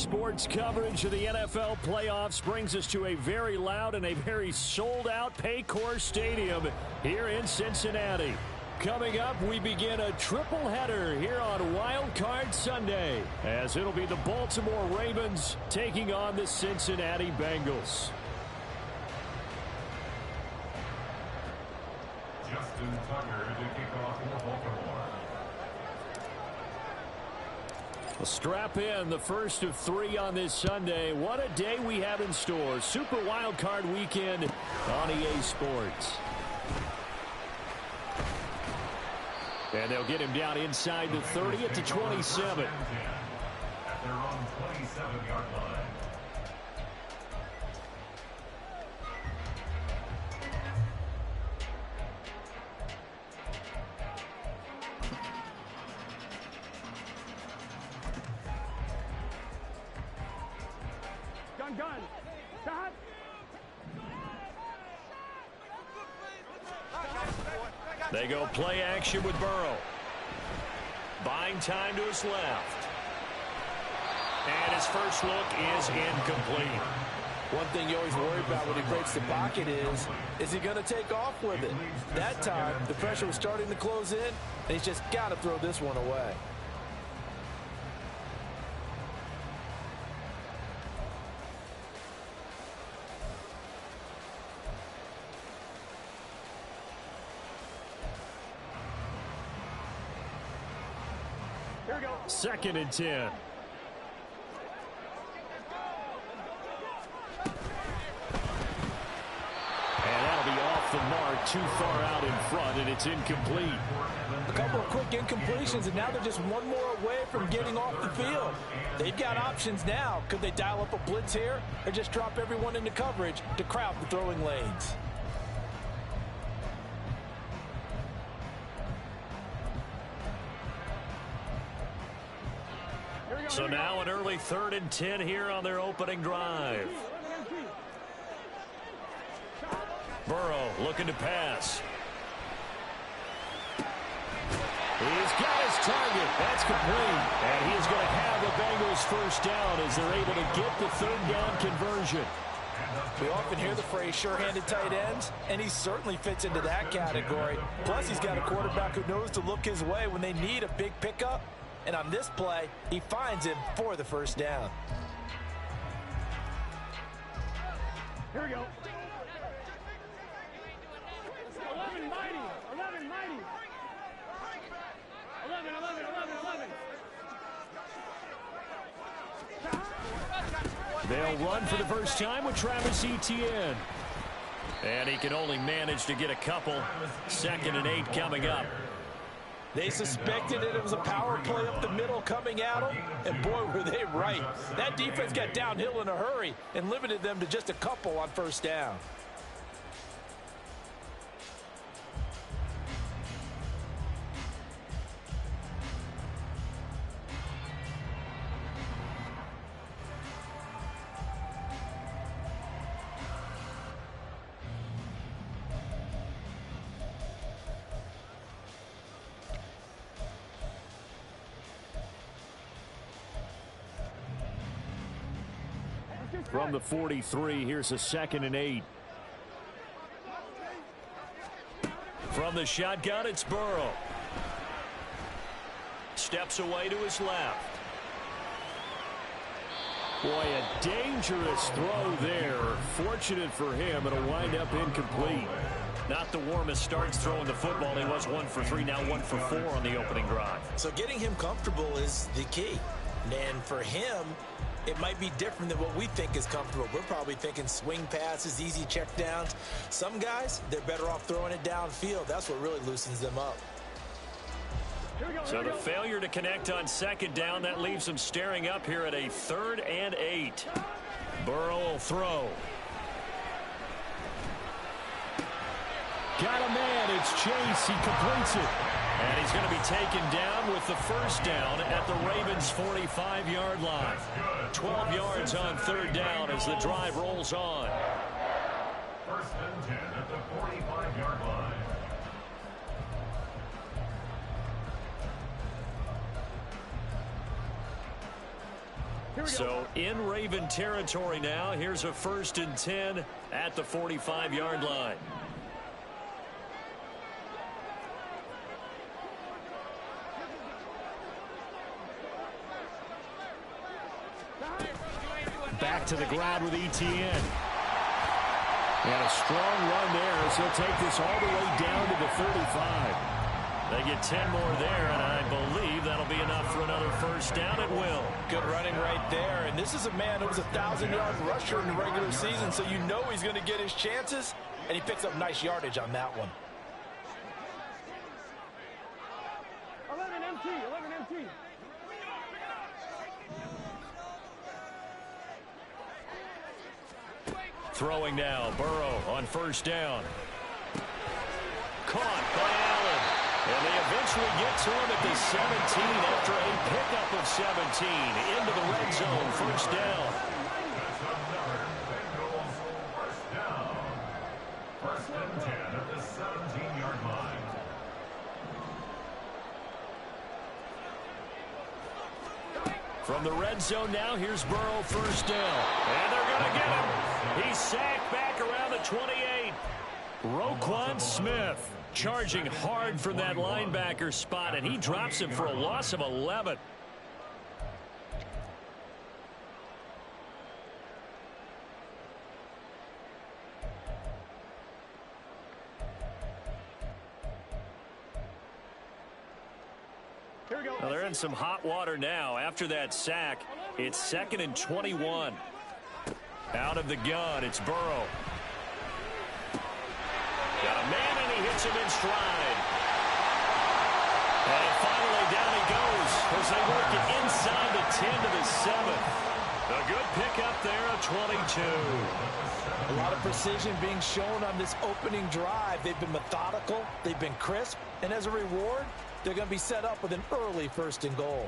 Sports coverage of the NFL playoffs brings us to a very loud and a very sold-out Paycor Stadium here in Cincinnati. Coming up, we begin a triple header here on Wild Card Sunday, as it'll be the Baltimore Ravens taking on the Cincinnati Bengals. Justin Tucker to kick off for Baltimore. Well, strap in, the first of 3 on this Sunday. What a day we have in store. Super Wild Card Weekend on EA Sports. And they'll get him down inside the 30 at the 27. At their own 27-yard line. Gun. Stop. They go play action with Burrow. Buying time to his left. And his first look is incomplete. One thing you always worry about when he breaks the pocket is he going to take off with it? That time, the pressure was starting to close in, and he's just got to throw this one away. Second and 10. And that'll be off the mark, too far out in front, and it's incomplete. A couple of quick incompletions, and now they're just one more away from getting off the field. They've got options now. Could they dial up a blitz here or just drop everyone into coverage to crowd the throwing lanes? So now an early 3rd and 10 here on their opening drive. Burrow looking to pass. He's got his target. That's complete. And he is going to have the Bengals first down as they're able to get the 3rd down conversion. We often hear the phrase sure-handed tight ends, and he certainly fits into that category. Plus, he's got a quarterback who knows to look his way when they need a big pickup. And on this play, he finds him for the first down. Here we go. 11 mighty. 11 mighty. 11. They'll run for the first time with Travis Etienne. And he can only manage to get a couple. 2nd and 8 coming up. They suspected it was a power play up the middle coming at them, and boy, were they right. That defense got downhill in a hurry and limited them to just a couple on first down. From the 43, here's a 2nd and 8. From the shotgun, it's Burrow. Steps away to his left. Boy, a dangerous throw there. Fortunate for him, it'll wind up incomplete. Not the warmest starts throwing the football. He was 1 for 3, now 1 for 4 on the opening drive. So getting him comfortable is the key. And for him, it might be different than what we think is comfortable. We're probably thinking swing passes, easy checkdowns. Some guys, they're better off throwing it downfield. That's what really loosens them up. So the failure to connect on 2nd down, that leaves them staring up here at a 3rd and 8. Burrow will throw. Got a man, it's Chase, he completes it. And he's going to be taken down with the first down at the Ravens' 45-yard line. 12 yards on 3rd down as the drive rolls on. 1st and 10 at the 45-yard line. So in Raven territory now. Here's a 1st and 10 at the 45-yard line. Back to the ground with Etienne. And a strong run there as he'll take this all the way down to the 35. They get 10 more there, and I believe that'll be enough for another 1st down at will. Good running right there. And this is a man who was a 1,000-yard rusher in the regular season, so you know he's going to get his chances, and he picks up nice yardage on that one. 11 MT, 11 MT. Throwing now, Burrow on 1st down. Caught by Allen. And they eventually get to him at the 17 after a pickup of 17 into the red zone. 1st down. That's another Bengals 1st down. 1st and 10 at the 17-yard line. From the red zone now, here's Burrow 1st down. And they're going to get him. He's sacked back around the 28. Roquan Smith charging hard from that linebacker spot, and he drops him for a loss of 11. Here we go. Well, they're in some hot water now. After that sack, it's 2nd and 21. Out of the gun, it's Burrow. Got a man, and he hits him in stride. And finally, down he goes as they work it inside the 10 to the 7. A good pickup there, a 22. A lot of precision being shown on this opening drive. They've been methodical, they've been crisp, and as a reward, they're going to be set up with an early 1st and goal.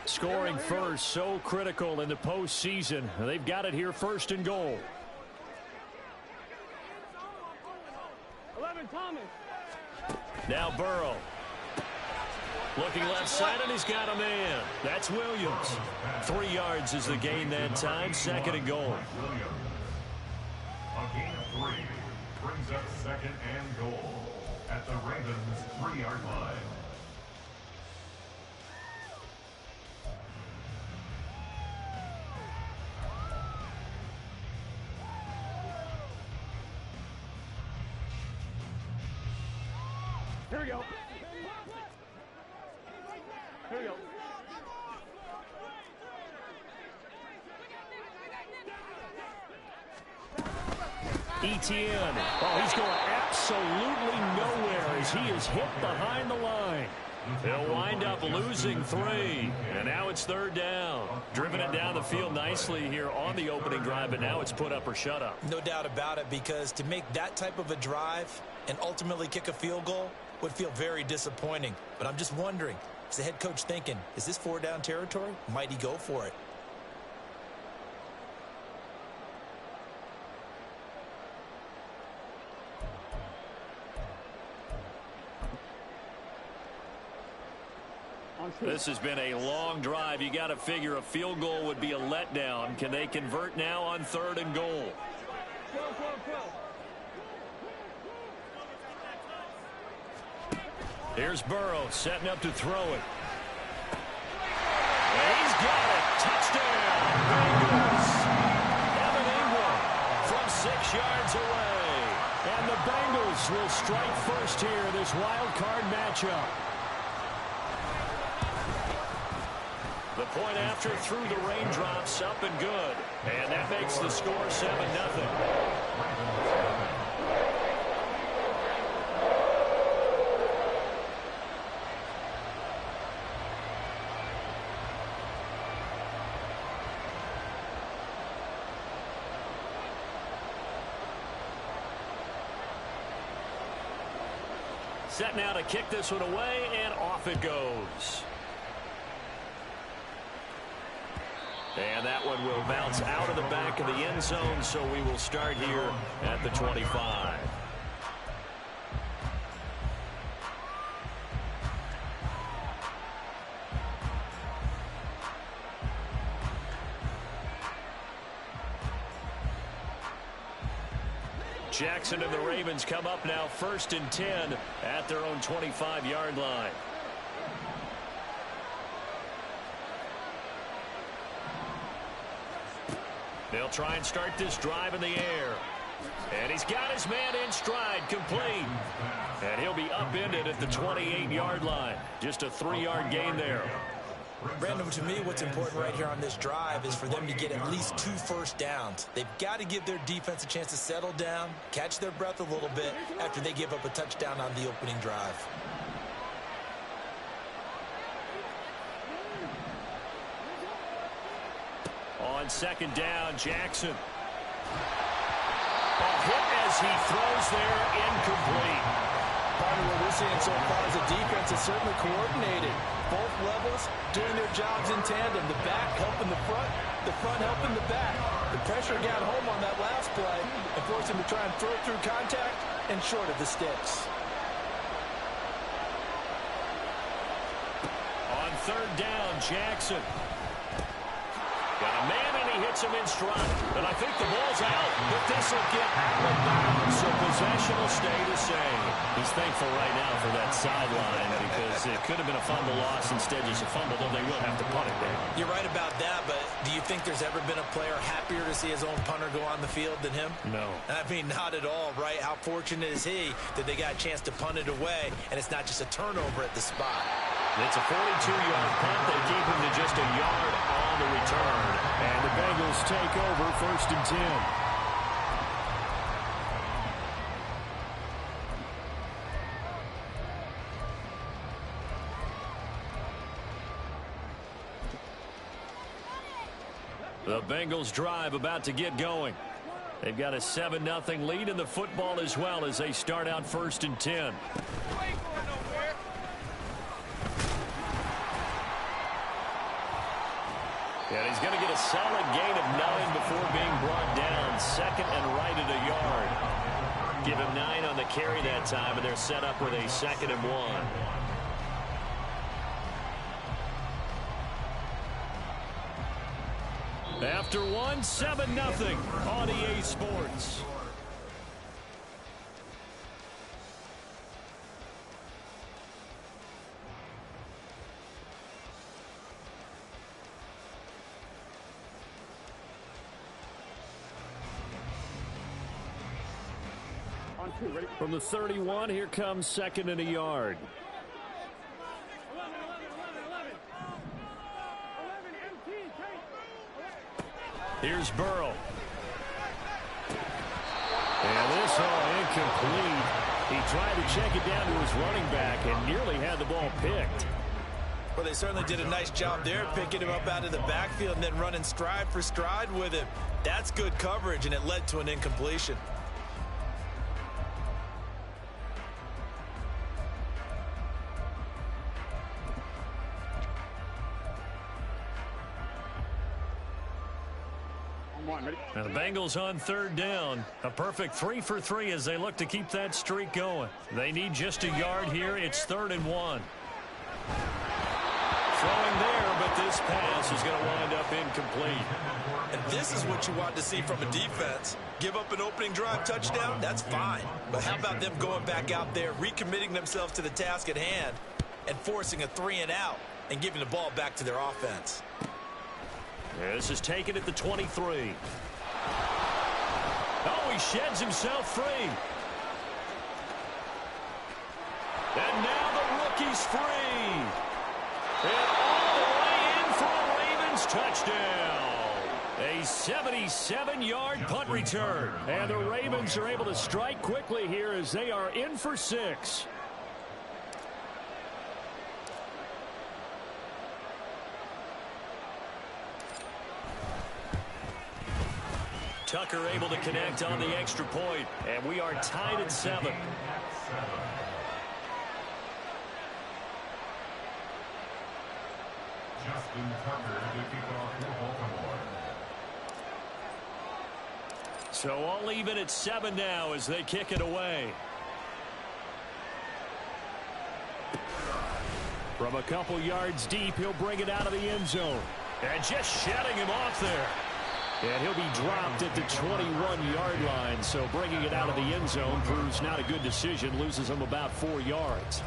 Scoring first, so critical in the postseason. They've got it here, 1st and goal. 11 Thomas. Now Burrow. Looking left side, and he's got a man. That's Williams. 3 yards is the gain that time, 2nd and goal. Williams. A gain of 3 brings up 2nd and goal at the Ravens' 3-yard line. Here we go. Here we go. Etienne. Oh, he's going absolutely nowhere as he is hit behind the line. They'll wind up losing 3. And now it's 3rd down. Driven it down the field nicely here on the opening drive, but now it's put up or shut up. No doubt about it, because to make that type of a drive and ultimately kick a field goal would feel very disappointing. But I'm just wondering, is the head coach thinking, is this 4-down territory? Might he go for it? This has been a long drive. You got to figure a field goal would be a letdown. Can they convert now on 3rd and goal? Here's Burrow setting up to throw it. And he's got it. Touchdown, Bengals. Evan Ingram from 6 yards away. And the Bengals will strike first here, this wild card matchup. The point after through the raindrops, up and good. And that makes the score 7-0. Set now to kick this one away, and off it goes. And that one will bounce out of the back of the end zone, so we will start here at the 25. Jackson and the Ravens come up now 1st and 10 at their own 25-yard line. They'll try and start this drive in the air. And he's got his man in stride, complete. And he'll be upended at the 28-yard line. Just a 3-yard gain there. Brandon, to me, what's important right here on this drive is for them to get at least 2 first downs. They've got to give their defense a chance to settle down, catch their breath a little bit after they give up a touchdown on the opening drive. On 2nd down, Jackson. A hit as he throws there, incomplete. Part of what we're seeing so far is the defense is certainly coordinated. Both levels doing their jobs in tandem. The back helping the front helping the back. The pressure got home on that last play and forced him to try and throw through contact and short of the sticks. On 3rd down, Jackson. Got a man, and he hits him in stride. And I think the ball's out, but this will get out of bounds, so possession will stay the same. He's thankful right now for that sideline because it could have been a fumble loss, instead just a fumble, though they will have to punt it there. You're right about that, but do you think there's ever been a player happier to see his own punter go on the field than him? No. I mean, not at all, right? How fortunate is he that they got a chance to punt it away, and it's not just a turnover at the spot. It's a 42-yard punt. They keep him to just a yard on the return. And the Bengals take over 1st and 10. The Bengals drive about to get going. They've got a 7-0 lead in the football as well as they start out 1st and 10. And he's going to get a solid gain of 9 before being brought down. 2nd and right at a yard. Give him 9 on the carry that time, and they're set up with a 2nd and 1. After 1, 7-0 on EA Sports. From the 31, here comes 2nd and a yard. 11, here's Burrow. And this all incomplete. He tried to check it down to his running back and nearly had the ball picked. Well, they certainly did a nice job there, picking him up out of the backfield and then running stride for stride with him. That's good coverage, and it led to an incompletion. Now the Bengals on 3rd down. A perfect 3 for 3 as they look to keep that streak going. They need just a yard here. It's 3rd and 1. Throwing there, but this pass is going to wind up incomplete. And this is what you want to see from a defense. Give up an opening drive touchdown, that's fine. But how about them going back out there, recommitting themselves to the task at hand, and forcing a 3-and-out and giving the ball back to their offense. This is taken at the 23. Oh, he sheds himself free. And now the rookie's free. And all the way in for a Ravens touchdown. A 77-yard punt return. And the Ravens are able to strike quickly here as they are in for 6. Tucker able to connect on the extra point, and we are tied at 7. Justin Tucker to kick off for Baltimore. So all even at 7 now as they kick it away. From a couple yards deep, he'll bring it out of the end zone. And just shedding him off there. And he'll be dropped at the 21-yard line. So bringing it out of the end zone proves not a good decision. Loses him about 4 yards.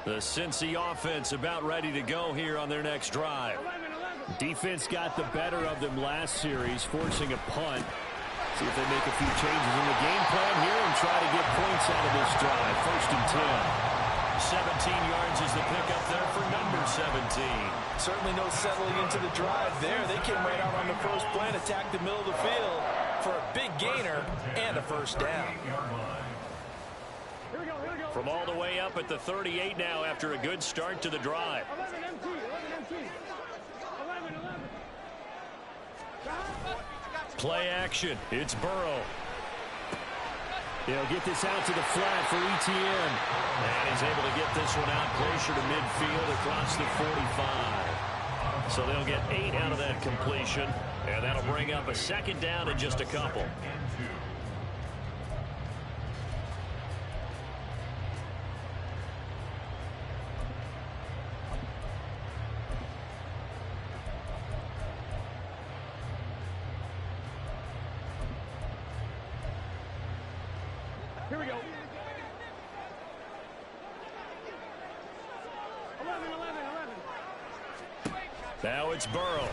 The Cincy offense about ready to go here on their next drive. Defense got the better of them last series, forcing a punt. See if they make a few changes in the game plan here and try to get points out of this drive. 1st and 10. 17 yards is the pickup there for number 17. Certainly no settling into the drive there. They came right out on the first play and attacked the middle of the field for a big gainer and a first down. From all the way up at the 38 now after a good start to the drive. 11 MT, 11 MT. 11, 11. Play action. It's Burrow. He'll get this out to the flat for Etienne. And he's able to get this one out closer to midfield across the 45. So they'll get 8 out of that completion. And that'll bring up a 2nd down and just a couple. Here we go. 11, 11, 11. Now it's Burrow.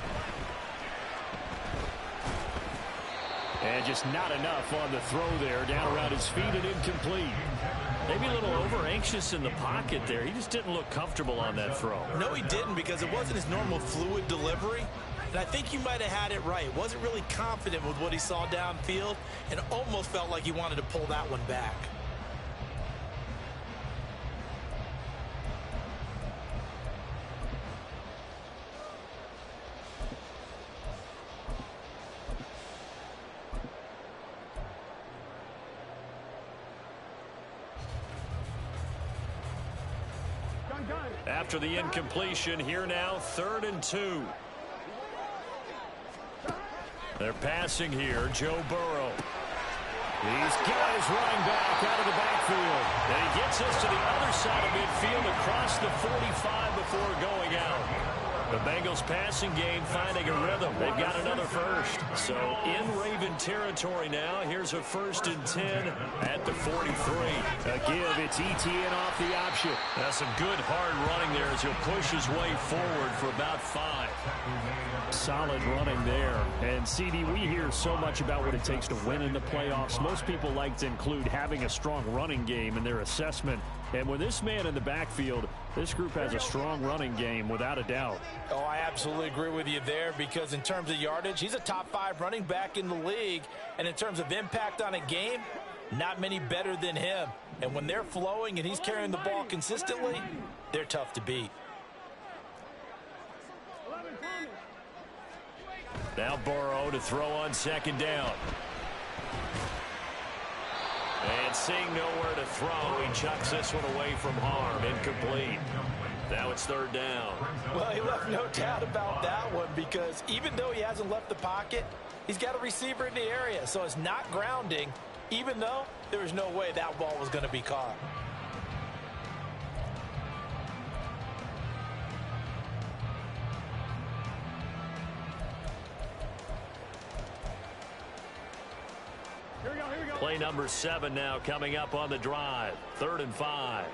And just not enough on the throw there. Down around his feet and incomplete. Maybe a little over-anxious in the pocket there. He just didn't look comfortable on that throw. No, he didn't, because it wasn't his normal fluid delivery. And I think you might have had it right. Wasn't really confident with what he saw downfield and almost felt like he wanted to pull that one back. After the incompletion, here now, 3rd and 2. They're passing here, Joe Burrow. He's got his running back out of the backfield. And he gets us to the other side of midfield across the 45 before going out. The Bengals passing game finding a rhythm. They've got another first. So in Raven territory now. Here's a 1st and 10 at the 43. A give. It's Etienne off the option. That's some good hard running there as he'll push his way forward for about 5. Solid running there. And CD, we hear so much about what it takes to win in the playoffs. Most people like to include having a strong running game in their assessment. And with this man in the backfield, this group has a strong running game without a doubt. Oh, I absolutely agree with you there, because in terms of yardage, he's a top 5 running back in the league. And in terms of impact on a game, not many better than him. And when they're flowing and he's carrying the ball consistently, they're tough to beat. Now Burrow to throw on 2nd down. And seeing nowhere to throw, he chucks this one away from harm. Incomplete. Now it's 3rd down. Well, he left no doubt about that one, because even though he hasn't left the pocket, he's got a receiver in the area. So it's not grounding, even though there was no way that ball was going to be caught. Play number 7 now coming up on the drive. 3rd and 5.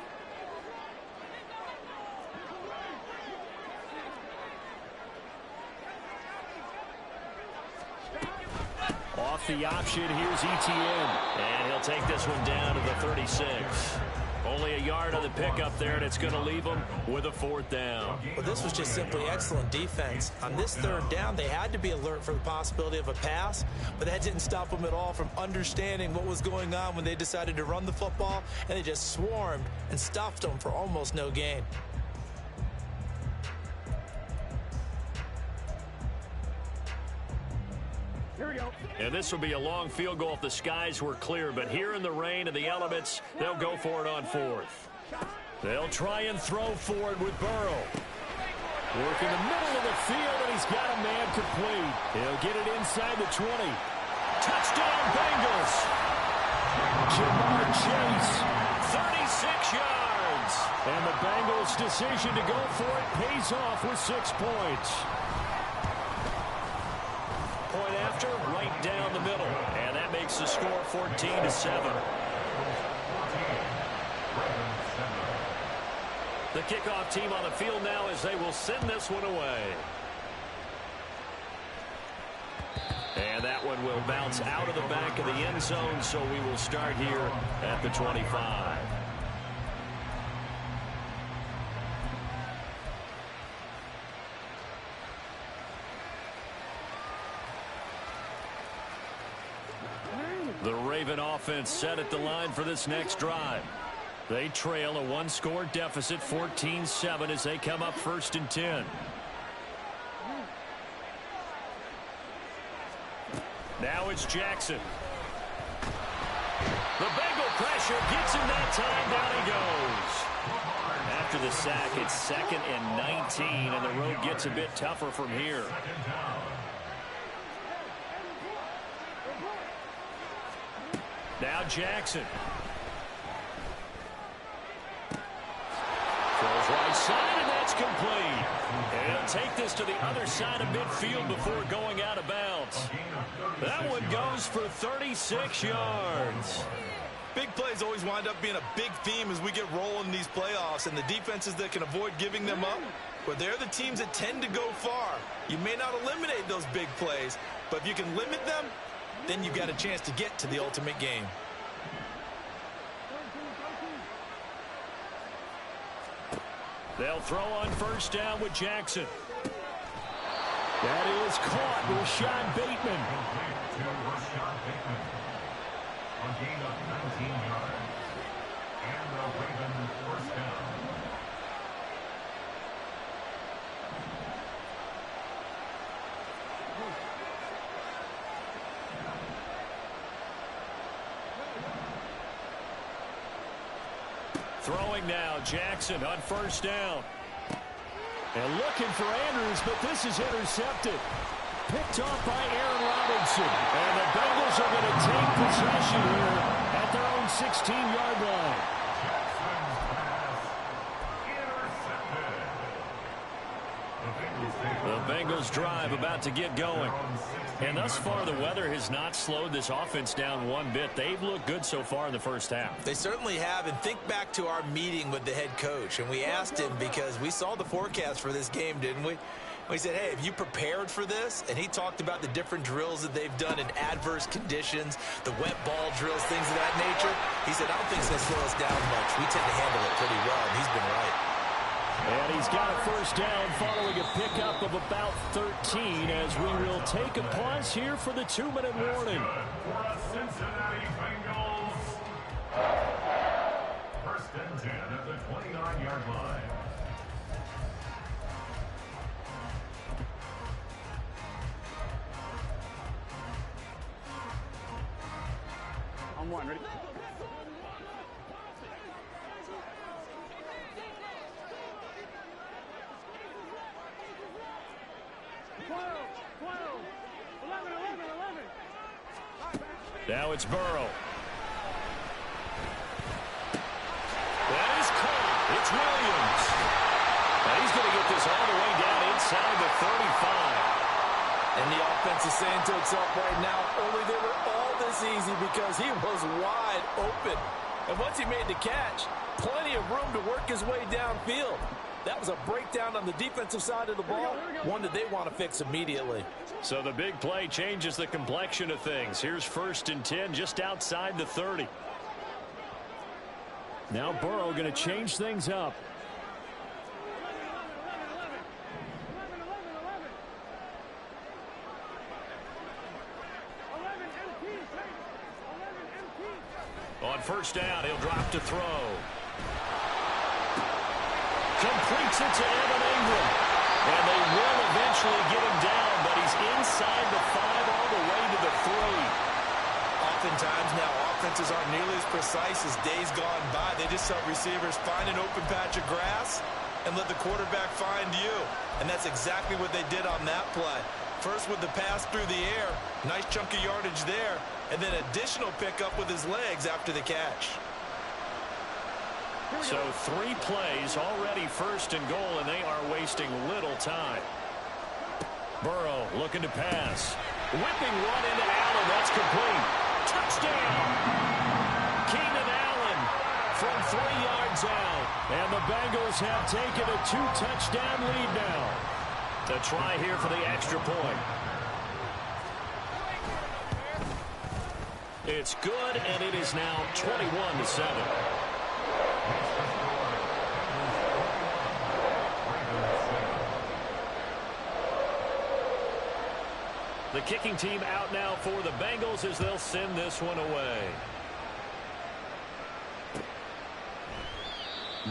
Off the option, here's Etienne. And he'll take this one down to the 36. Only a yard on the pickup there, and it's going to leave them with a 4th down. Well, this was just simply excellent defense. On this 3rd down, they had to be alert for the possibility of a pass, but that didn't stop them at all from understanding what was going on when they decided to run the football, and they just swarmed and stuffed them for almost no gain. Here we go. And this will be a long field goal if the skies were clear, but here in the rain and the elements, they'll go for it on fourth. They'll try and throw for it with Burrow. Working the middle of the field, and he's got a man complete. He'll get it inside the 20. Touchdown, Bengals. Jamar Chase, 36 yards. And the Bengals' decision to go for it pays off with 6 points. Point after, right down the middle. And that makes the score 14-7. The kickoff team on the field now as they will send this one away. And that one will bounce out of the back of the end zone, so we will start here at the 25. The Raven offense set at the line for this next drive. They trail a one-score deficit, 14-7, as they come up 1st and 10. Now it's Jackson. The Bengal pressure gets him that time. Down he goes. After the sack, it's 2nd and 19, and the road gets a bit tougher from here. Now Jackson. Throws right side, and that's complete. And he'll take this to the other side of midfield before going out of bounds. That one goes for 36 yards. Big plays always wind up being a big theme as we get rolling in these playoffs, and the defenses that can avoid giving them up, but they're the teams that tend to go far. You may not eliminate those big plays, but if you can limit them, then you've got a chance to get to the ultimate game. They'll throw on 1st down with Jackson. That is caught with Rashad Bateman. A gain of 19 yards. And the Ravens 1st down. Throwing now, Jackson on 1st down. And looking for Andrews, but this is intercepted. Picked off by Aaron Robinson. And the Bengals are going to take possession here at their own 16-yard line. The Bengals drive about to get going. And thus far, the weather has not slowed this offense down one bit. They've looked good so far in the first half. They certainly have. And think back to our meeting with the head coach. And we asked him because we saw the forecast for this game, didn't we? We said, hey, have you prepared for this? And he talked about the different drills that they've done in adverse conditions, the wet ball drills, things of that nature. He said, I don't think it's going to slow us down much. We tend to handle it pretty well, and he's been right. And he's got a 1st down following a pickup of about 13 as we will take a pause here for the 2-minute warning. For a Cincinnati Bengals. 1st and 10 at the 29-yard line. On 1, ready? Now it's Burrow. That is caught. It's Williams. And he's going to get this all the way down inside the 35. And the offense is saying to itself right now, only they were all this easy because he was wide open. And once he made the catch, plenty of room to work his way downfield. That was a breakdown on the defensive side of the ball, one that they want to fix immediately. So the big play changes the complexion of things. Here's 1st and 10 just outside the 30. Now Burrow going to change things up. On 1st down, he'll drop to throw. Completes it to Evan Ingram. And they will eventually get him down, but he's inside the 5 all the way to Oftentimes now, offenses aren't nearly as precise as days gone by. They just help receivers find an open patch of grass and let the quarterback find you. And that's exactly what they did on that play. First with the pass through the air, nice chunk of yardage there, and then additional pickup with his legs after the catch. So 3 plays, already first and goal, and they are wasting little time. Burrow looking to pass. Whipping one into Allen. That's complete. Touchdown! Keenan Allen from 3 yards out. And the Bengals have taken a 2-touchdown lead now. The try here for the extra point. It's good, and it is now 21-7. The kicking team out now for the Bengals as they'll send this one away.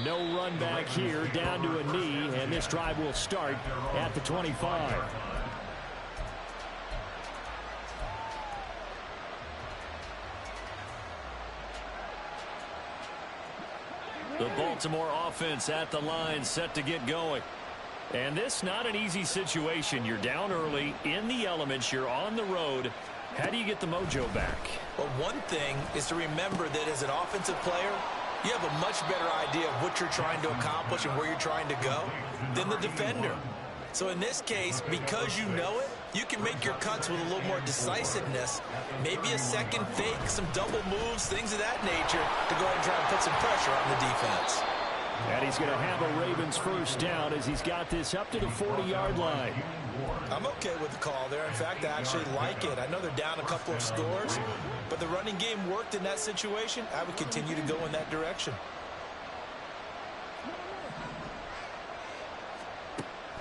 No run back here, down to a knee, and this drive will start at the 25. The Baltimore offense at the line, set to get going. And this not an easy situation. You're down early, in the elements, you're on the road. How do you get the mojo back? Well, one thing is to remember that as an offensive player, you have a much better idea of what you're trying to accomplish and where you're trying to go than the defender. So in this case, because you know it, you can make your cuts with a little more decisiveness, maybe a second fake, some double moves, things of that nature, to go ahead and try and put some pressure on the defense. And he's going to have a Ravens first down as he's got this up to the 40-yard line. I'm okay with the call there. In fact, I actually like it. I know they're down a couple of scores, but the running game worked in that situation. I would continue to go in that direction.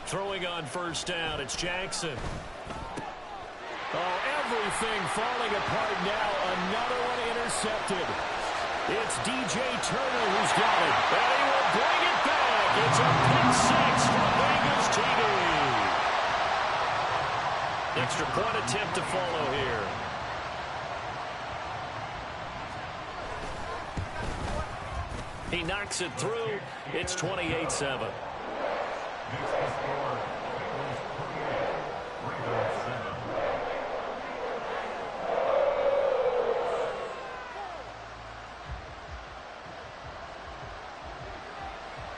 Throwing on first down, it's Jackson. Oh, everything falling apart now. Another one intercepted. It's DJ Turner who's got it. And he will bring it back. It's a pick six for Bengals TD. Extra point attempt to follow here. He knocks it through. It's 28-7.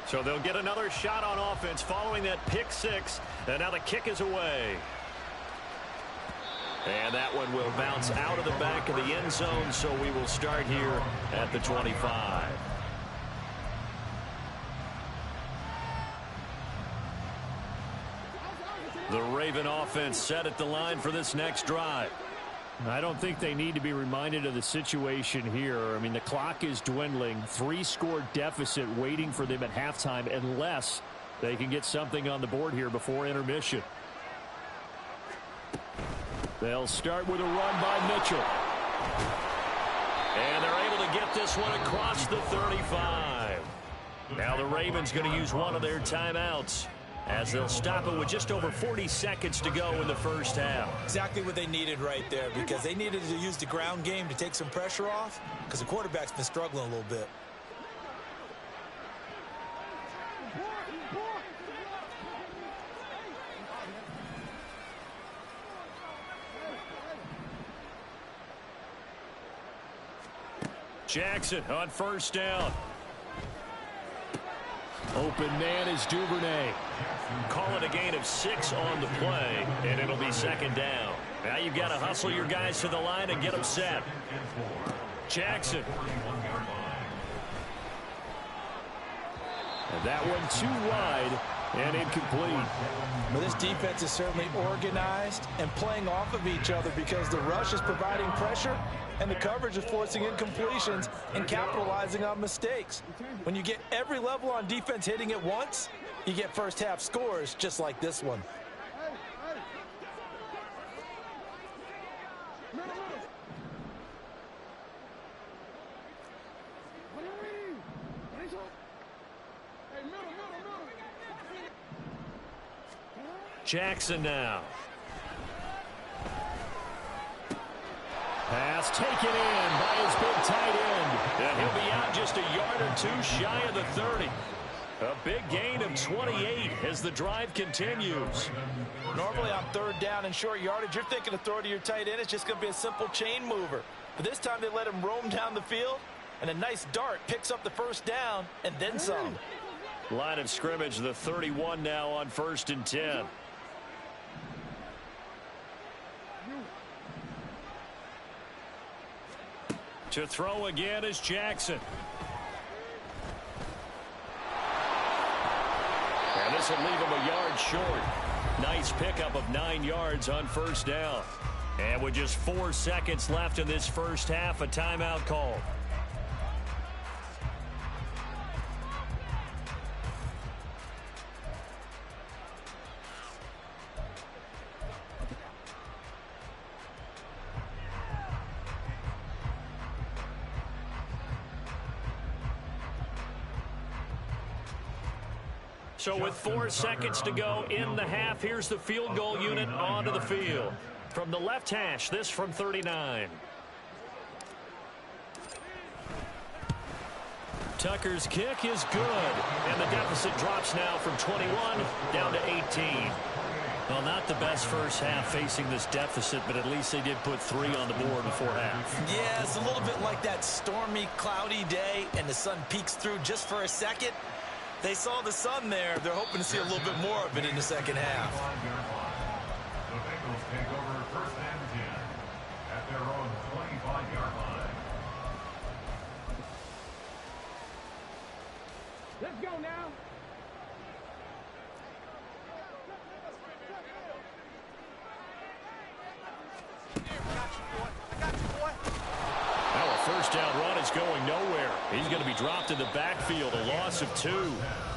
So they'll get another shot on offense following that pick six. And now the kick is away. And that one will bounce out of the back of the end zone. So we will start here at the 25. The Raven offense set at the line for this next drive. I don't think they need to be reminded of the situation here. I mean, the clock is dwindling. 3-score deficit waiting for them at halftime unless they can get something on the board here before intermission. They'll start with a run by Mitchell. And they're able to get this one across the 35. Now the Ravens going to use one of their timeouts, as they'll stop it with just over 40 seconds to go in the first half. Exactly what they needed right there, because they needed to use the ground game to take some pressure off, because the quarterback's been struggling a little bit. Jackson on first down. Open man is Duvernay. Call it a gain of 6 on the play, and it'll be second down. Now you've got to hustle your guys to the line and get them set. Jackson. And that one too wide and incomplete. But this defense is certainly organized and playing off of each other, because the rush is providing pressure and the coverage is forcing incompletions and capitalizing on mistakes. When you get every level on defense hitting at once, you get first half scores just like this one. Jackson now. Pass taken in by his big tight end. And he'll be out just a yard or two shy of the 30. A big gain of 28 as the drive continues. Normally on third down and short yardage, you're thinking to throw to your tight end. It's just going to be a simple chain mover. But this time they let him roam down the field, and a nice dart picks up the first down and then some. Line of scrimmage, the 31 now on 1st and 10. To throw again is Jackson. And this will leave him a yard short. Nice pickup of 9 yards on 1st down. And with just 4 seconds left in this first half, a timeout call. So with 4 seconds to go in the half, here's the field goal unit onto the field. From the left hash, this from 39. Tucker's kick is good. And the deficit drops now from 21 down to 18. Well, not the best first half facing this deficit, but at least they did put 3 on the board before half. Yeah, it's a little bit like that stormy, cloudy day, and the sun peeks through just for a second. They saw the sun there. They're hoping to see a little bit more of it in the second half. The Bengals take over 1st and 10 at their own 25-yard line. Let's go now. Now a first down run is going nowhere. He's going to be dropped in the backfield, a loss of 2.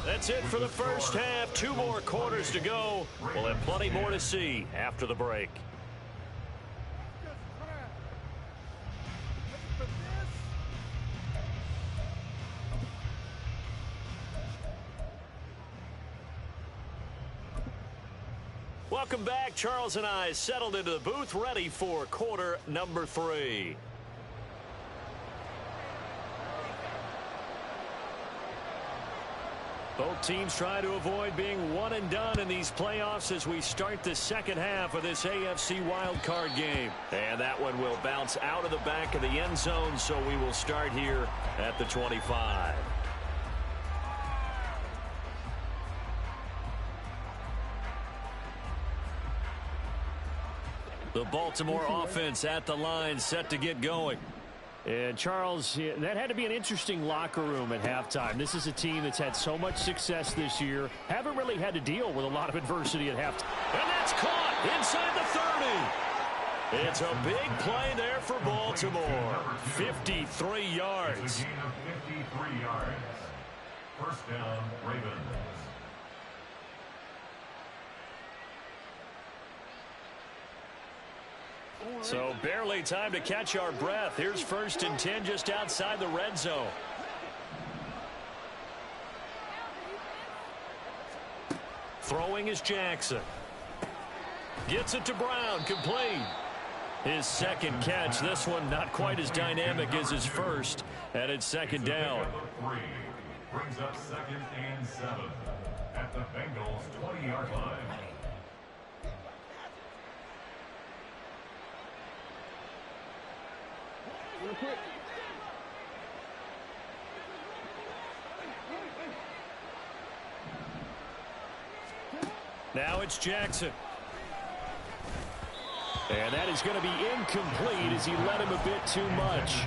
That's it for the first half. 2 more quarters to go. We'll have plenty more to see after the break. Welcome back. Charles and I settled into the booth, ready for quarter number 3. Both teams try to avoid being one and done in these playoffs as we start the second half of this AFC wildcard game. And that one will bounce out of the back of the end zone, so we will start here at the 25. The Baltimore offense at the line, set to get going. And Charles, that had to be an interesting locker room at halftime. This is a team that's had so much success this year. Haven't really had to deal with a lot of adversity at halftime. And that's caught inside the 30. It's a big play there for Baltimore. 53 yards. It's a gain of 53 yards. First down, Ravens. So barely time to catch our breath. Here's 1st and 10 just outside the red zone. Throwing is Jackson. Gets it to Brown, complete. His second catch, this one not quite as dynamic as his first, and it's 2nd down. Brings up 2nd and 7 at the Bengals 20-yard line. Now it's Jackson. And that is going to be incomplete as he led him a bit too much.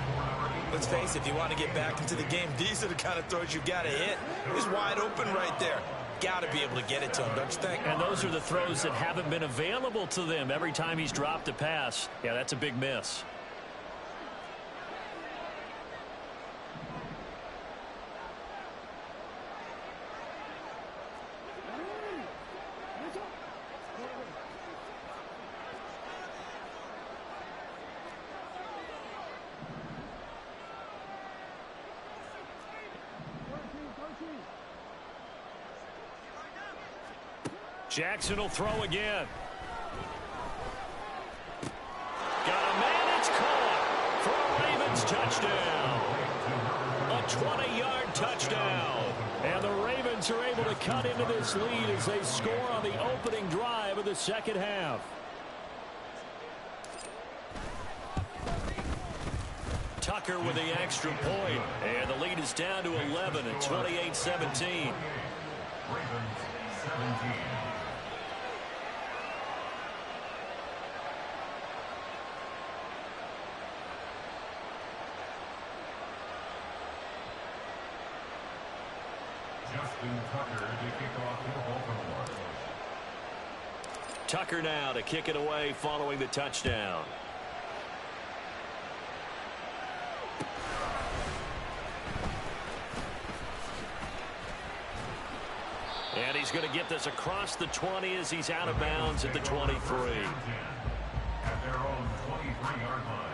Let's face it, if you want to get back into the game, these are the kind of throws you got to hit. He's wide open right there. Got to be able to get it to him, don't you think? And those are the throws that haven't been available to them every time he's dropped a pass. Yeah, that's a big miss. Jackson will throw again. Got a man, it's caught. Ravens touchdown. A 20-yard touchdown. And the Ravens are able to cut into this lead as they score on the opening drive of the second half. Tucker with the extra point. And the lead is down to 11 at 28-17. Ravens 17. Tucker now to kick it away following the touchdown. And he's going to get this across the 20 as he's out of bounds at the 23. At their own 23-yard line.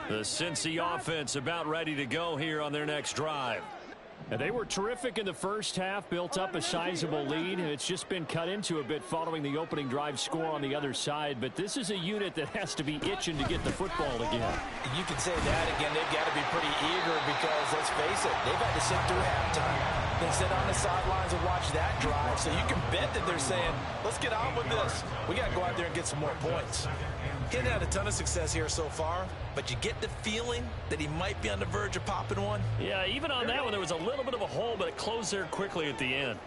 The Cincy offense about ready to go here on their next drive. And they were terrific in the first half, built up a sizable lead, and it's just been cut into a bit following the opening drive score on the other side. But this is a unit that has to be itching to get the football again. You can say that again. They've got to be pretty eager because, let's face it, they've had to sit through halftime. They sit on the sidelines and watch that drive. So you can bet that they're saying, let's get on with this. We got to go out there and get some more points. He hasn't had a ton of success here so far, but you get the feeling that he might be on the verge of popping one. Yeah, even on that one, there was a little bit of a hole, but it closed there quickly at the end.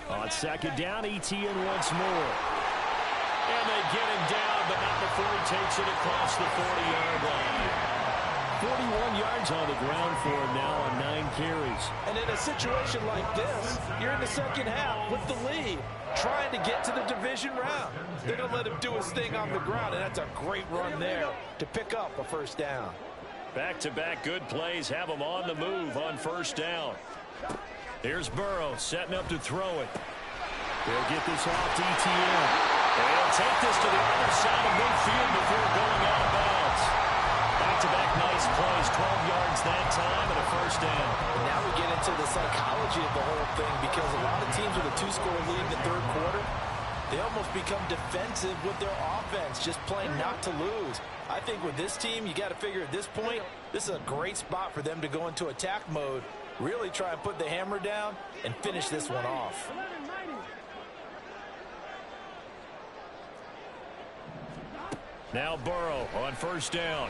On second down, ETN once more. And they get him down, but not before he takes it across the 40-yard line. 41 yards on the ground for him now on 9 carries. And in a situation like this, you're in the second half with the lead, trying to get to the division round. They're going to let him do his thing on the ground, and that's a great run there to pick up a first down. Back-to-back good plays have him on the move on first down. Here's Burrow setting up to throw it. They'll get this off to ETN. They'll take this to the other side of midfield before going out of bounds. Back-to-back nice plays, 12 yards that time and a first down. And now we get into the psychology of the whole thing because a lot of teams with a 2-score lead in the third quarter, they almost become defensive with their offense, just playing not to lose. I think with this team, you got to figure at this point, this is a great spot for them to go into attack mode, really try and put the hammer down and finish this one off. Now Burrow on first down.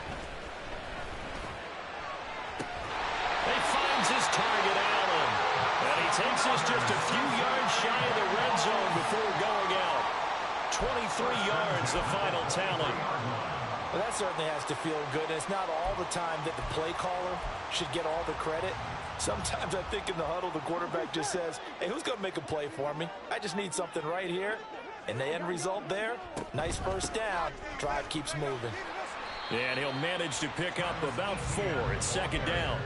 He finds his target, Allen. And he takes us just a few yards shy of the red zone before going out. 23 yards, the final tally. Well, that certainly has to feel good. And it's not all the time that the play caller should get all the credit. Sometimes I think in the huddle, the quarterback just says, hey, who's going to make a play for me? I just need something right here. And the end result there, nice first down. Drive keeps moving. And he'll manage to pick up about 4 at second down.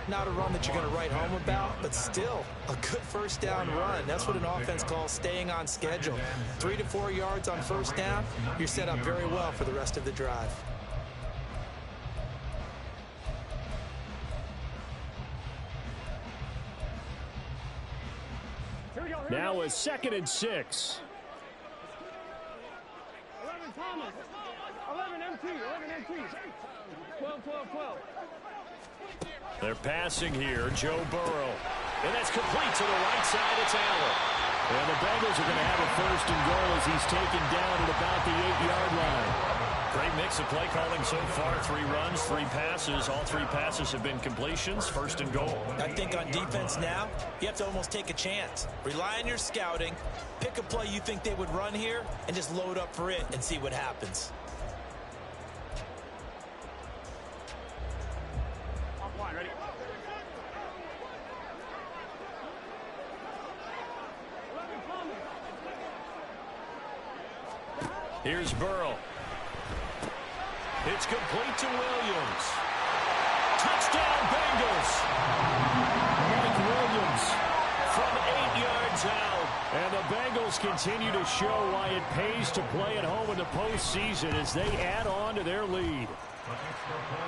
Not a run that you're going to write home about, but still a good first down run. That's what an offense calls staying on schedule. 3 to 4 yards on first down, you're set up very well for the rest of the drive. Now a 2nd and 6. 11 Thomas. 11 MT. 11 MT. 12, 12, 12. They're passing here, Joe Burrow. And that's complete to the right side. It's Allen. And the Bengals are going to have a 1st and goal as he's taken down at about the 8-yard line. Great mix of play calling so far. 3 runs, 3 passes. All 3 passes have been completions. 1st and goal. I think on defense now, you have to almost take a chance. Rely on your scouting. Pick a play you think they would run here and just load up for it and see what happens. Offline, ready? Here's Burrow. It's complete to Williams. Touchdown, Bengals. Mike Williams from 8 yards out. And the Bengals continue to show why it pays to play at home in the postseason as they add on to their lead.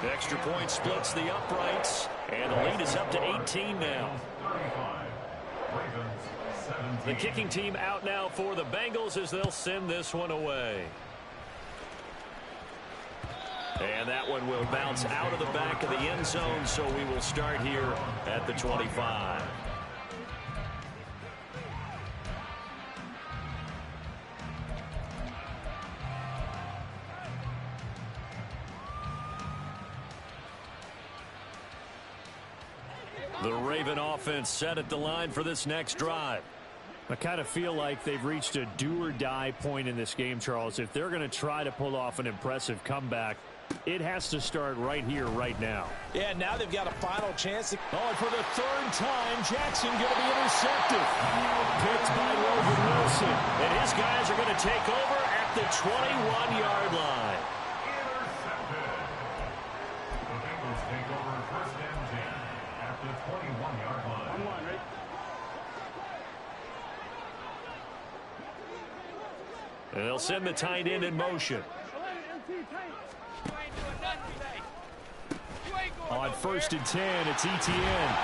The extra point splits the uprights, and the lead is up to 18 now. The kicking team out now for the Bengals as they'll send this one away. And that one will bounce out of the back of the end zone, so we will start here at the 25. The Raven offense set at the line for this next drive. I kind of feel like they've reached a do-or-die point in this game, Charles. If they're going to try to pull off an impressive comeback, it has to start right here, right now. Yeah, now they've got a final chance. Oh, and for the third time, Jackson going to be intercepted. Picked by Logan Wilson. And his guys are going to take over at the 21-yard line. The Bengals take over first and 10 at the 21-yard line. I'm on, right? And they'll send the tight end in motion. 11 MT tight. On first and 10, it's Etienne.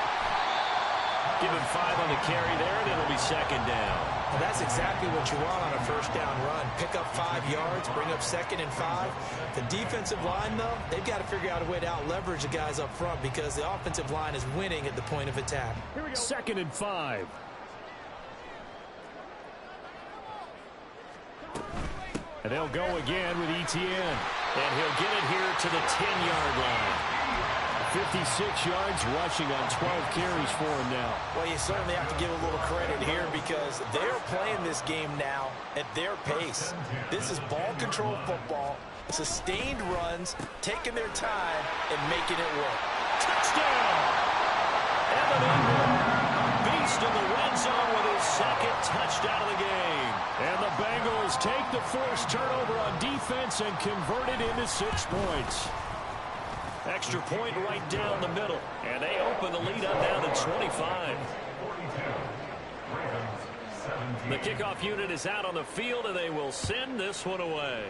Give him 5 on the carry there, and it'll be second down. Well, that's exactly what you want on a first down run. Pick up 5 yards, bring up second and 5. The defensive line, though, they've got to figure out a way to out-leverage the guys up front because the offensive line is winning at the point of attack. Second and 5. And they'll go again with Etienne. And he'll get it here to the 10-yard line. 56 yards rushing on 12 carries for him now. Well, you certainly have to give a little credit here because they're playing this game now at their pace. This is ball control football, sustained runs, taking their time, and making it work. Touchdown! Evan Ingram, beast in the red zone with his second touchdown of the game. And the Bengals take the forced turnover on defense and convert it into 6 points. Extra point right down the middle. And they open the lead up now to 25. The kickoff unit is out on the field, and they will send this one away.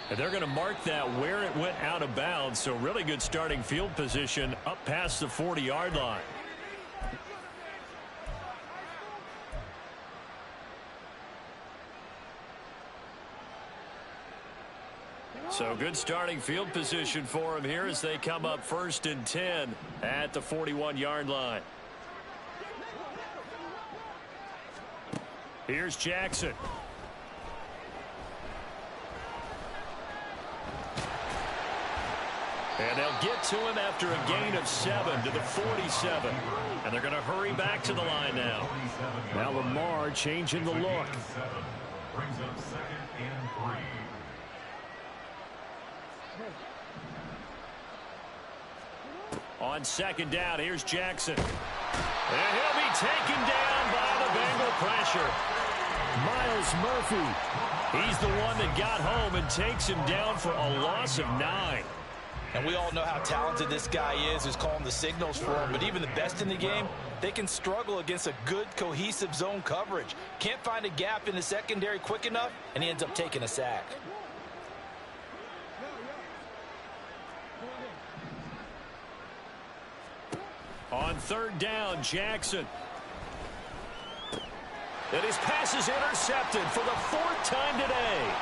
And they're going to mark that where it went out of bounds. So really good starting field position up past the 40-yard line. So good starting field position for them here as they come up first and 10 at the 41-yard line. Here's Jackson. And they'll get to him after a gain of 7 to the 47. And they're going to hurry back to the line now. Now Lamar changing the look. Brings up second and 3. On second down, here's Jackson. And he'll be taken down by the Bengal pressure. Miles Murphy. He's the one that got home and takes him down for a loss of 9. And we all know how talented this guy is who's calling the signals for him. But even the best in the game, they can struggle against a good, cohesive zone coverage. Can't find a gap in the secondary quick enough, and he ends up taking a sack. On third down, Jackson. And his pass is intercepted for the 4th time today.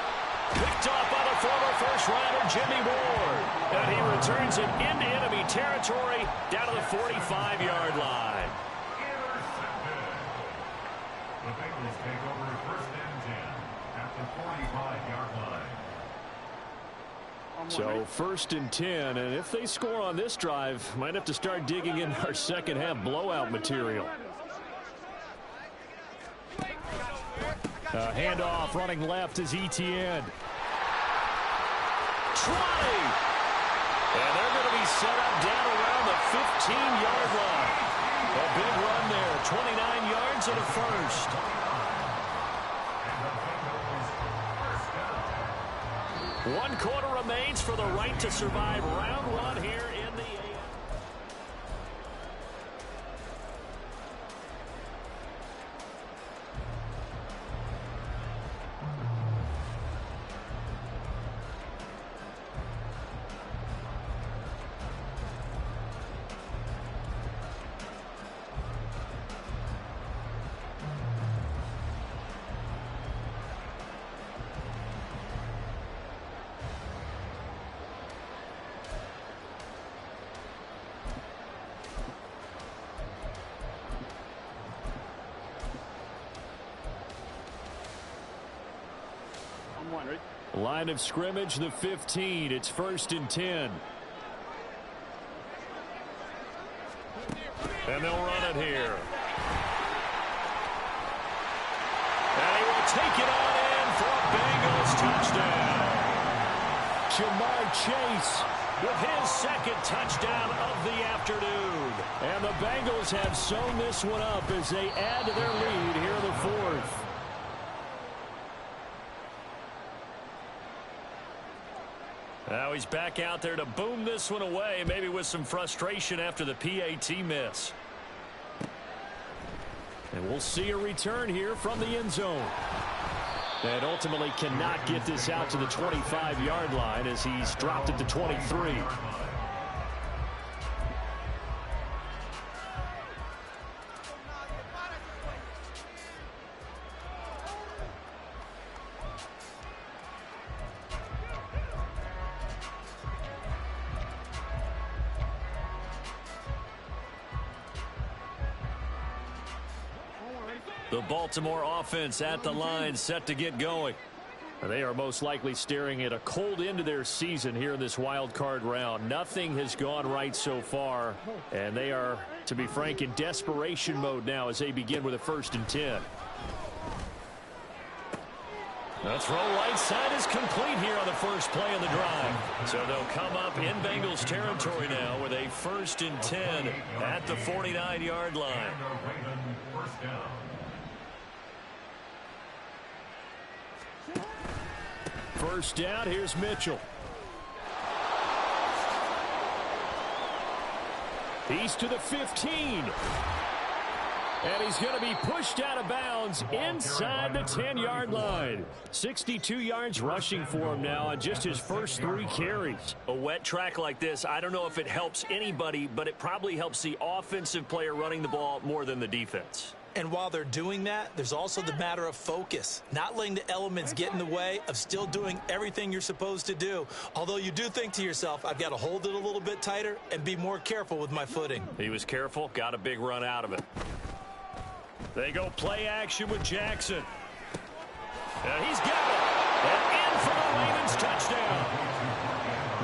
Picked off by the former first-rounder Jimmy Ward. And he returns it into enemy territory down to the 45-yard line. The Bengals take over first and 10 at the 45-yard line. So first and 10, and if they score on this drive, might have to start digging in our second half blowout material. Handoff running left is Etienne. Try! And they're going to be set up down around the 15-yard line. A big run there, 29 yards and a first. 1 quarter remains for the right to survive round 1 here in the AFC. Line of scrimmage, the 15. It's 1st and 10. And they'll run it here. And he will take it on in for a Bengals touchdown. Jamar Chase with his 2nd touchdown of the afternoon. And the Bengals have sewn this one up as they add to their lead here in the 4th. Now he's back out there to boom this one away, maybe with some frustration after the PAT miss. And we'll see a return here from the end zone. And ultimately cannot get this out to the 25-yard line as he's dropped it to 23. The Baltimore offense at the line, set to get going. They are most likely staring at a cold end to their season here in this wild card round. Nothing has gone right so far, and they are, to be frank, in desperation mode now as they begin with a 1st and 10. The throw right side is complete here on the first play of the drive. So they'll come up in Bengals territory now with a 1st and 10 at the 49-yard line. First down, here's Mitchell. He's to the 15. And he's going to be pushed out of bounds inside the 10-yard line. 62 yards rushing for him now on just his first 3 carries. A wet track like this, I don't know if it helps anybody, but it probably helps the offensive player running the ball more than the defense. And while they're doing that, there's also the matter of focus. Not letting the elements get in the way of still doing everything you're supposed to do. Although you do think to yourself, I've got to hold it a little bit tighter and be more careful with my footing. He was careful, got a big run out of it. They go play action with Jackson. And he's got it. And in for the Ravens touchdown.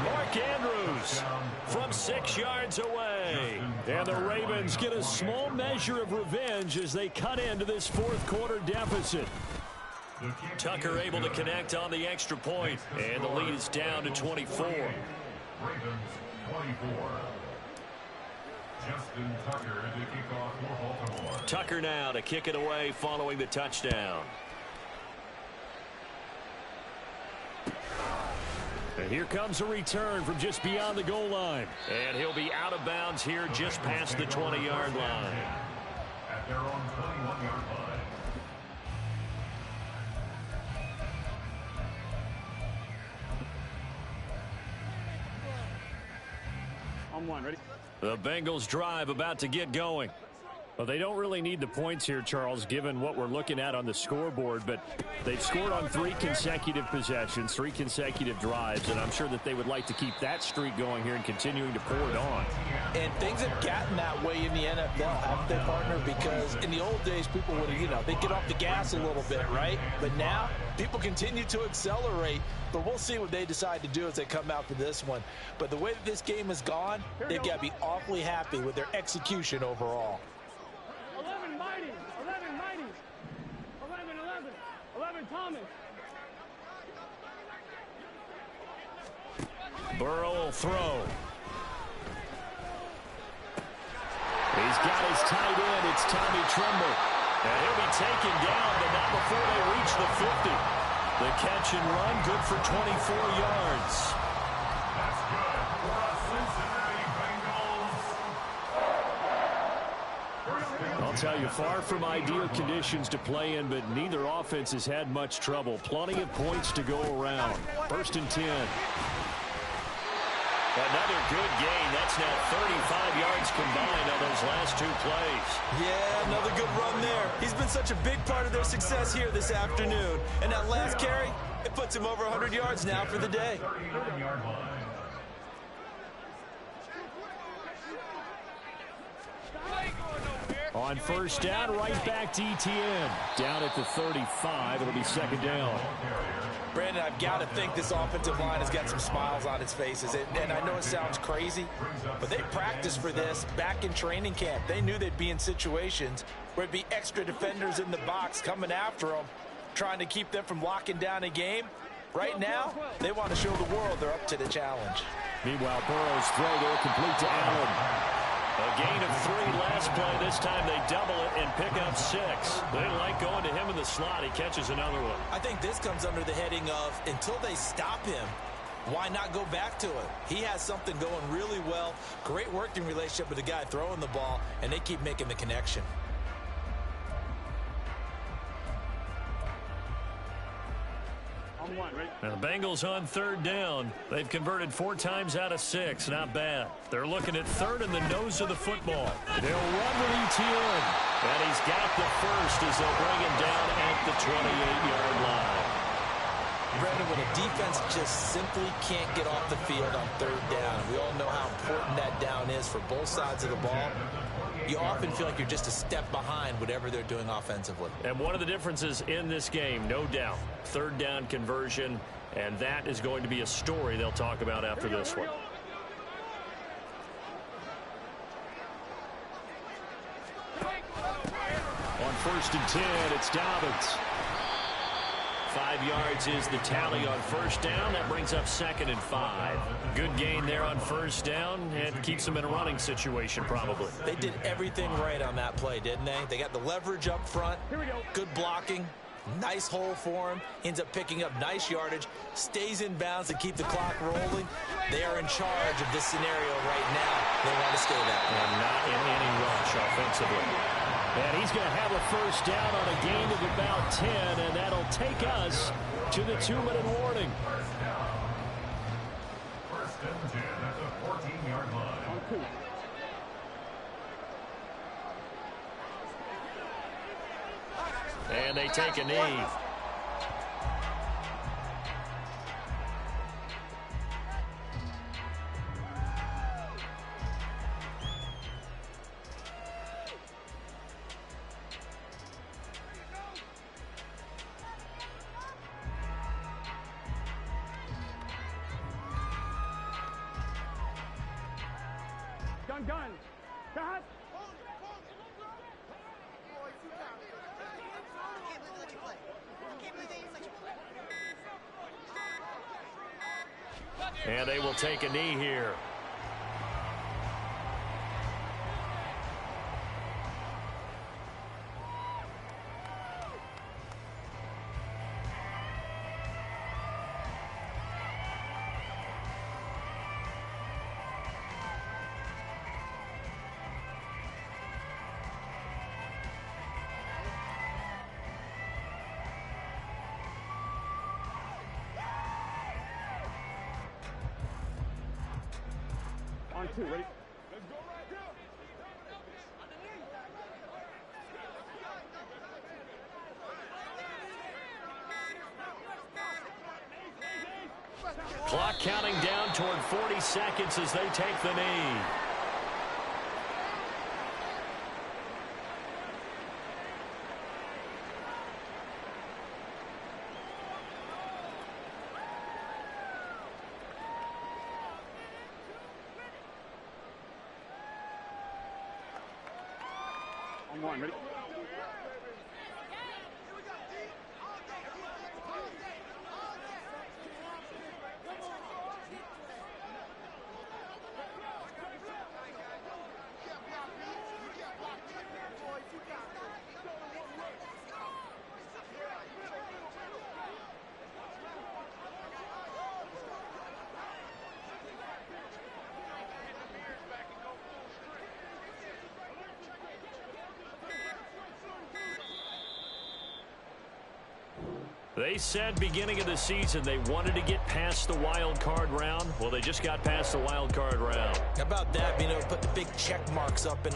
Mark Andrews from 6 yards away. And the Ravens get a small measure of revenge as they cut into this 4th quarter deficit. Tucker able to connect on the extra point. And the lead is down to 24. Ravens 24. Justin Tucker to kick off for Baltimore. Tucker now to kick it away following the touchdown. And here comes a return from just beyond the goal line. And he'll be out of bounds here just past the 20-yard line. At their own 21-yard line. On 1, ready? The Bengals drive about to get going. Well, they don't really need the points here, Charles, given what we're looking at on the scoreboard, but they've scored on 3 consecutive possessions, 3 consecutive drives, and I'm sure that they would like to keep that streak going here and continuing to pour it on. And things have gotten that way in the NFL, haven't they, partner? Because in the old days, people would, they'd get off the gas a little bit, right? But now, people continue to accelerate, but we'll see what they decide to do as they come out for this one. But the way that this game has gone, they've got to be awfully happy with their execution overall. 11 Mighty, 11 Mighty, 11 Thomas. Burrow will throw. He's got his tight end. It's Tommy Tremble. And he'll be taken down, but not before they reach the 50. The catch and run, good for 24 yards. That's good for a Cincinnati Bengals. I'll tell you, far from ideal conditions to play in, but neither offense has had much trouble. Plenty of points to go around. 1st and 10. Another good gain. That's now 35 yards combined on those last 2 plays. Yeah, another good run there. He's been such a big part of their success here this afternoon. And that last carry, it puts him over 100 yards now for the day. 39-yard line. on first down, right back to ETN. Down at the 35, it'll be second down. Brandon, I've got to think this offensive line has got some smiles on its faces. And I know it sounds crazy, but they practiced for this back in training camp. They knew they'd be in situations where it'd be extra defenders in the box coming after them, trying to keep them from locking down a game. Right now, they want to show the world they're up to the challenge. Meanwhile, Burrow's throw there complete to Allen. A gain of 3 last play. This time they double it and pick up 6. They like going to him in the slot. He catches another one. I think this comes under the heading of until they stop him, why not go back to it? He has something going really well. Great working relationship with the guy throwing the ball, and they keep making the connection. Now the Bengals on third down. They've converted 4 times out of 6. Not bad. They're looking at third in the nose of the football. They'll run with ETN. And he's got the first as they'll bring him down at the 28-yard line. Brandon, when a defense just simply can't get off the field on third down, we all know how important that down is for both sides of the ball. You often feel like you're just a step behind whatever they're doing offensively. And one of the differences in this game, no doubt, third down conversion, and that is going to be a story they'll talk about after this one. On first and 10, it's Dobbins. 5 yards is the tally on first down. That brings up second and 5. Good gain there on first down and keeps them in a running situation probably. They did everything right on that play, didn't they? They got the leverage up front, good blocking, nice hole for him, ends up picking up nice yardage, stays in bounds to keep the clock rolling. They are in charge of this scenario right now. They want to stay that way. And not in any rush offensively. And he's going to have a first down on a gain of about 10, and that'll take us to the 2-minute warning. First and 10 at the 14-yard line. And they take a knee. Gun. Cut. And they will take a knee here. On 2, ready? Clock counting down toward 40 seconds as they take the knee. On 1, ready? They said beginning of the season they wanted to get past the wild card round. Well, they just got past the wild card round. How about that, being able to put the big check marks up in the